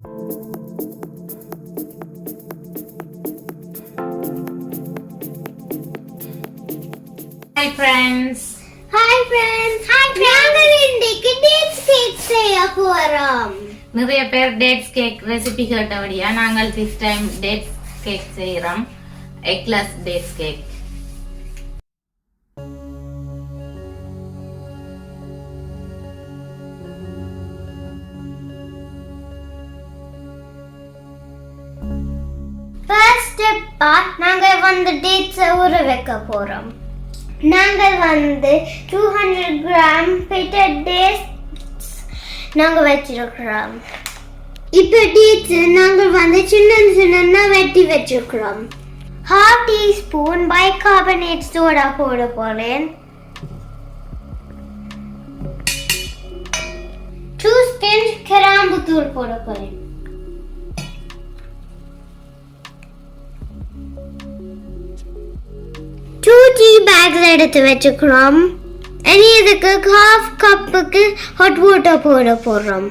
Hi friends. Hi friends. நாங்கள் இன்னைக்கு dates cake செய்ய போறோம். நிறைய பேர் டேட்ஸ் கேக் ரெசிபி கேட்டபடியா நாங்கள் this time டேட்ஸ் கேக் செய்யறோம். Eggless dates cake. First step நாங்கள் டேட்ஸ் ஊற வைக்க போறோம். நாங்கள் 200 கிராம் பிட்டட் டேட்ஸ் நாங்கள் வச்சிருக்கிறோம். இப்போ டேட்ஸ் நாங்கள் சின்ன வெட்டி வச்சிருக்கிறோம். 1/2 teaspoon bicarbonate soda போட போறேன். 2 ஸ்பூன் கிராம்பு தூள் போட போறேன். 2 tea bags எடுத்து வச்சுக்கிறோம். இனி இதுக்கு 1/2 கப்புக்கு ஹாட் வாட்டர் போட போறோம்.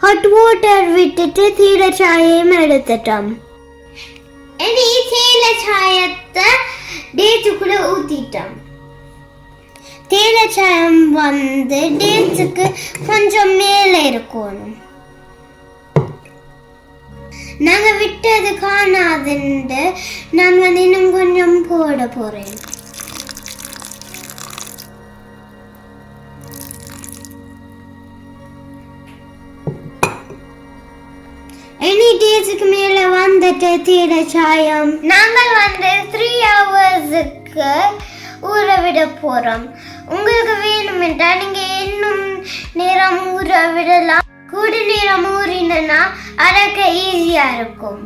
ஹாட் வாட்டர் விட்டுட்டு தேயிலை சாயையும் எடுத்துட்டோம். இனி தேயிலை சாயத்தை டேட்ஸுக்குள்ள ஊத்திட்டோம். தேயிலை சாயம் டேட்ஸுக்கு கொஞ்சம் மேலே இருக்கணும். நாங்க விட்டது காணாதுண்டு நான் இன்னும் கொஞ்சம் போட போறேன். எனி டேஸ்க்கு மேல வந்துட்டு தேயிலை சாயம் நாங்கள் 3 ஹவர்ஸ்க்கு ஊற விட போறோம். உங்களுக்கு வேணுமென்றா நீங்க இன்னும் நேரம் ஊற விடலாம். கூட நேரம் ஊறினா அரைக்க ஈஸியா இருக்கும்.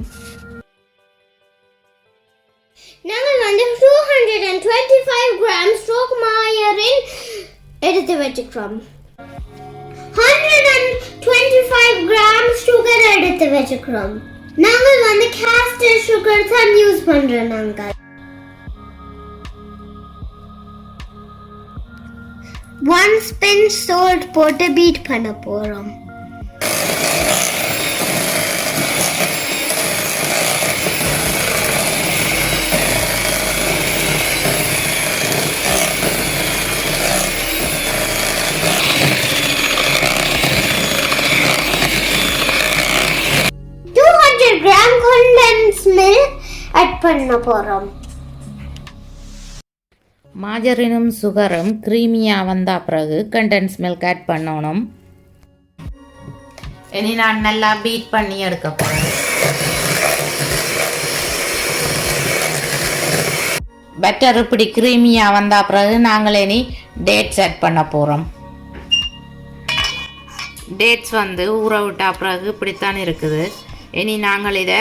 நாங்கள் 225 கிராம் ஸ்ட்ரோக் மாயரின் எடுத்து வச்சுக்கிறோம். 125 கிராம் சுகர் எடுத்து வச்சுக்கிறோம். நாங்கள் கேஸ்டர் சுகர் தான் யூஸ் பண்றோம். நாங்கள் 1 ஸ்பூன் salt போட்டு பீட் பண்ண போறோம். பண்ண போறோம். மாஜரினும் சுகரும் கிரீமியா வந்த பிறகு கண்டென்ஸ் மில்க் ஆட் பண்ணணும். இனி நான் நல்லா பீட் பண்ணி எடுக்க போறேன். பட்டர் இப்படி கிரீமியா வந்த பிறகு நாங்கள் இனி டேட்ஸ் ஆட் பண்ண போறோம். டேட்ஸ் ஊற விட்ட பிறகு இப்படித்தான் இருக்குது. இனி நாங்கள் இதை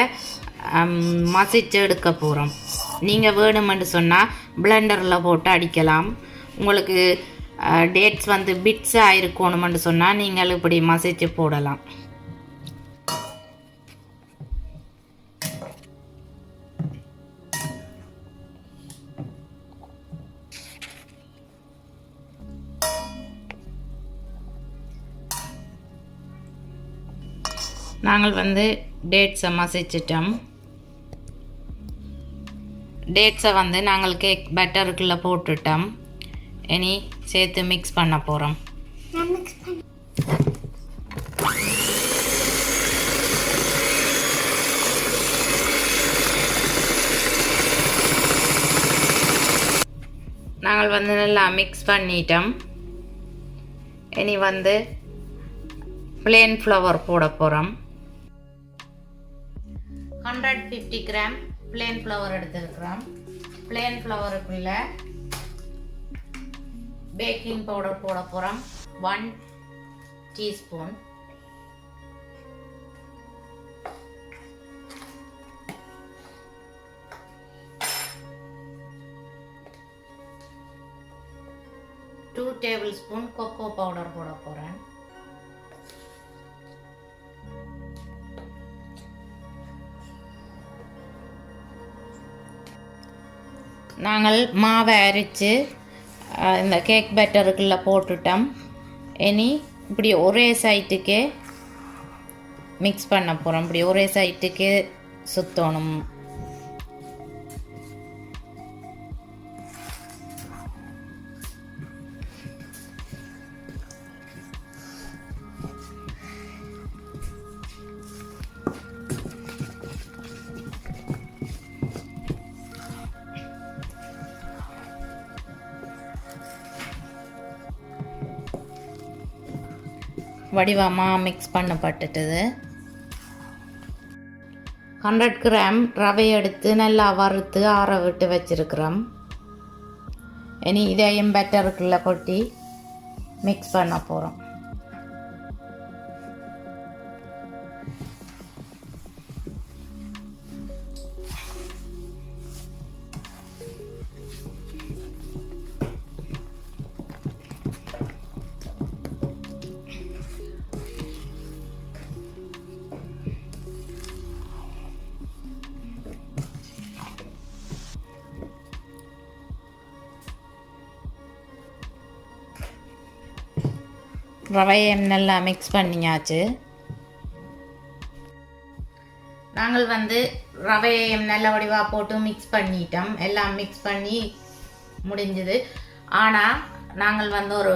மசிச்சு எடுக்க போகிறோம். நீங்கள் வேணுமென்று சொன்னால் பிளெண்டரில் போட்டு அடிக்கலாம். உங்களுக்கு டேட்ஸ் பிட்ஸாக இருக்கணுமென்று சொன்னால் நீங்கள் இப்படி மசிச்சு போடலாம். நாங்கள் டேட்ஸை மசிச்சிட்டோம். டேட்ஸை நாங்கள் கேக் பட்டருக்குள்ளே போட்டுட்டோம். இனி சேர்த்து மிக்ஸ் பண்ண போகிறோம். நாங்கள் நல்லா மிக்ஸ் பண்ணிட்டோம். இனி plain ஃப்ளவர் போட போகிறோம். 150 கிராம் plain ஃப்ளவர் எடுத்துருக்கிறோம். plain ஃப்ளவருக்குள்ள பேக்கிங் பவுடர் போட போகிறோம். 1 teaspoon. Two tablespoon cocoa powder போட போகிறேன். நாங்கள் மாவை அரைச்சு இந்த கேக் பேட்டருக்குள்ளே போட்டுட்டோம். இனி இப்படி ஒரே சைட்டுக்கே மிக்ஸ் பண்ண போகிறோம். இப்படி ஒரே சைட்டுக்கு சுற்றணும். வடிவமாக மிக்ஸ் பண்ணப்பட்டுட்டது. 100 கிராம் ரவை எடுத்து நல்லா வறுத்து ஆற விட்டு வச்சுருக்கிறோம். இனி இதையும் பேட்டருக்குள்ளே கொட்டி மிக்ஸ் பண்ண போகிறோம். ரவையை நல்லா மிக்ஸ் பண்ணியாச்சு. நாங்கள் ரவையை நல்ல வடிவாக போட்டு மிக்ஸ் பண்ணிட்டோம். எல்லாம் மிக்ஸ் பண்ணி முடிஞ்சது. ஆனால் நாங்கள் ஒரு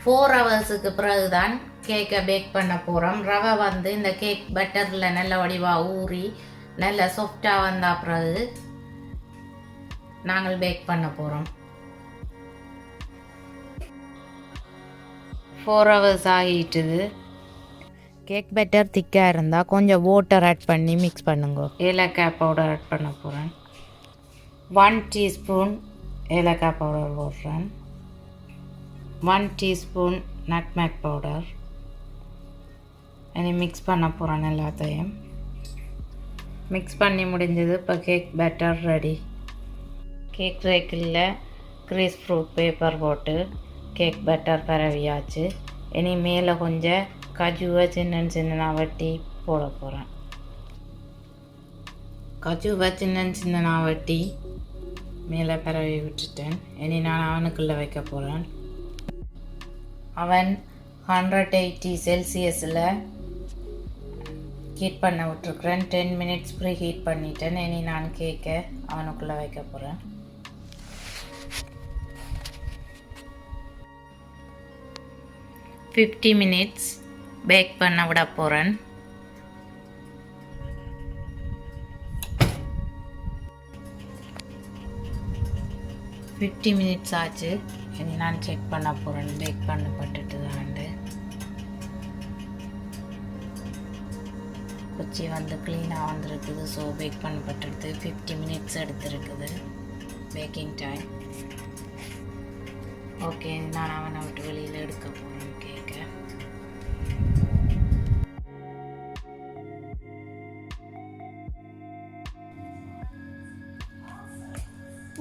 4 ஹவர்ஸுக்கு பிறகு தான் கேக்கை பேக் பண்ண போகிறோம். ரவை இந்த கேக் பட்டரில் நல்ல வடிவாக ஊறி நல்ல சாஃப்டாக வந்த பிறகு நாங்கள் பேக் பண்ண போகிறோம். 4 ஹவர்ஸ் ஆகிட்டுது. கேக் பேட்டர் திக்காக இருந்தால் கொஞ்சம் வாட்டர் ஆட் பண்ணி மிக்ஸ் பண்ணுங்க. ஏலக்காய் பவுடர் ஆட் பண்ண போகிறேன். 1 டீஸ்பூன் ஏலக்காய் பவுடர் போடுறேன். 1 டீஸ்பூன் நட்மேக் பவுடர். இனி மிக்ஸ் பண்ண போகிறேன். எல்லாத்தையும் மிக்ஸ் பண்ணி முடிஞ்சது. இப்போ கேக் பேட்டர் ரெடி. கேக் ரேக்கில் க்ரீஸ் ஃப்ரூட் பேப்பர் போட்டு கேக் பேட்டர் பரவியாச்சு. இனி மேலே கொஞ்சம் கஜுவை சின்ன வெட்டி போட போகிறேன். கஜுவை சின்ன வெட்டி மேலே பரவி விட்டுட்டேன். இனி நான் அவனுக்குள்ளே வைக்க போகிறேன். அவன் 180 செல்சியஸில் ஹீட் பண்ண விட்டுருக்குறேன். 10 மினிட்ஸ் ப்ரீ ஹீட் பண்ணிட்டேன். இனி நான் கேக்கை அவனுக்குள்ளே வைக்க போகிறேன். 50 மினிட்ஸ் பேக் பண்ண விட போகிறேன். மினிட்ஸ் ஆச்சு. இனி நான் செக் பண்ண போகிறேன் பேக் பண்ணப்பட்டுட்டு தான்ண்டு. குச்சி க்ளீனாக வந்துருக்குது. ஸோ பேக் பண்ணப்பட்டுடுது. 50 மினிட்ஸ் எடுத்துருக்குது பேக்கிங் டைம். ஓகே, நான் அவனை விட்டு வெளியில் எடுக்க போகிறேன் கேக்கை.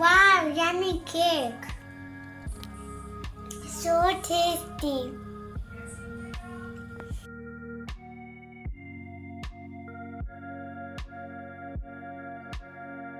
Wow, yummy cake. So tasty.